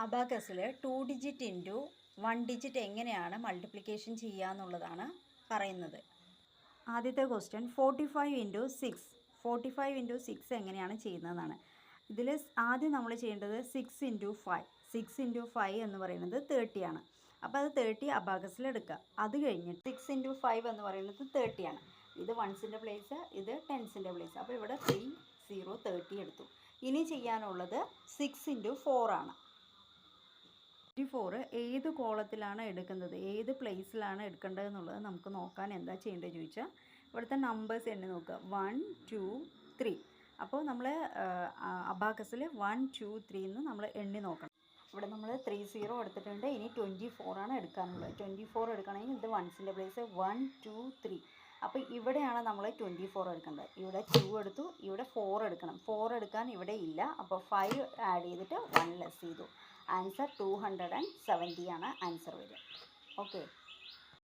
അബാക്കസിൽ 2 digit into 1 digit എങ്ങനെയാണ് multiplication ചെയ്യുക എന്നുള്ളതാണ് പറയുന്നത്. ആദ്യത്തെ ക്വസ്റ്റ്യൻ 45 ഇൻറ്റു 6 എങ്ങനെയാണ് ചെയ്യുന്നതെന്നാണ്. ഇതിൽ ആദ്യം നമ്മൾ ചെയ്യേണ്ടത് 6 ഇൻറ്റു 5 എന്ന് പറയുന്നത് 30 ആണ്. അപ്പോൾ അത് 30 അബാക്കസിൽ എടുക്കുക. അത് കഴിഞ്ഞിട്ട് 6 ഇൻറ്റു 5 എന്ന് പറയുന്നത് 30 ആണ്. ഇത് വൺസിൻ്റെ പ്ലേസ്, ഇത് ടെൻസിൻ്റെ പ്ലേസ്. അപ്പോൾ ഇവിടെ 3 0 30 എടുത്തു. ഇനി ചെയ്യാനുള്ളത് 6 ഇൻറ്റു 4 ആണ്. 4 ഏത് കോളത്തിലാണ് എടുക്കുന്നത്, ഏത് പ്ലേസിലാണ് എടുക്കേണ്ടത് എന്നുള്ളത് നമുക്ക് നോക്കാൻ എന്താ ചെയ്യേണ്ടത് ചോദിച്ചാൽ ഇവിടുത്തെ നമ്പേഴ്സ് എണ്ണി നോക്കുക. 1 2 3. അപ്പോൾ നമ്മൾ അബാക്കസിൽ 1 2 3 എന്ന് നമ്മൾ എണ്ണി നോക്കണം. ഇവിടെ നമ്മൾ 30 എടുത്തിട്ടുണ്ട്. ഇനി 24 ആണ് എടുക്കാനുള്ളത്. 24 എടുക്കണമെങ്കിൽ ഇത് വൺസിൻ്റെ പ്ലേസ് 1 2 3. അപ്പോൾ ഇവിടെയാണ് നമ്മൾ 24 എടുക്കേണ്ടത്. ഇവിടെ 2 എടുത്തു, ഇവിടെ 4 എടുക്കണം. 4 എടുക്കാൻ ഇവിടെ ഇല്ല. അപ്പോൾ 5 ആഡ് ചെയ്തിട്ട് 1 ലെസ് ചെയ്തു. ആൻസർ 270 ആണ് ആൻസർ വരിക. ഓക്കെ.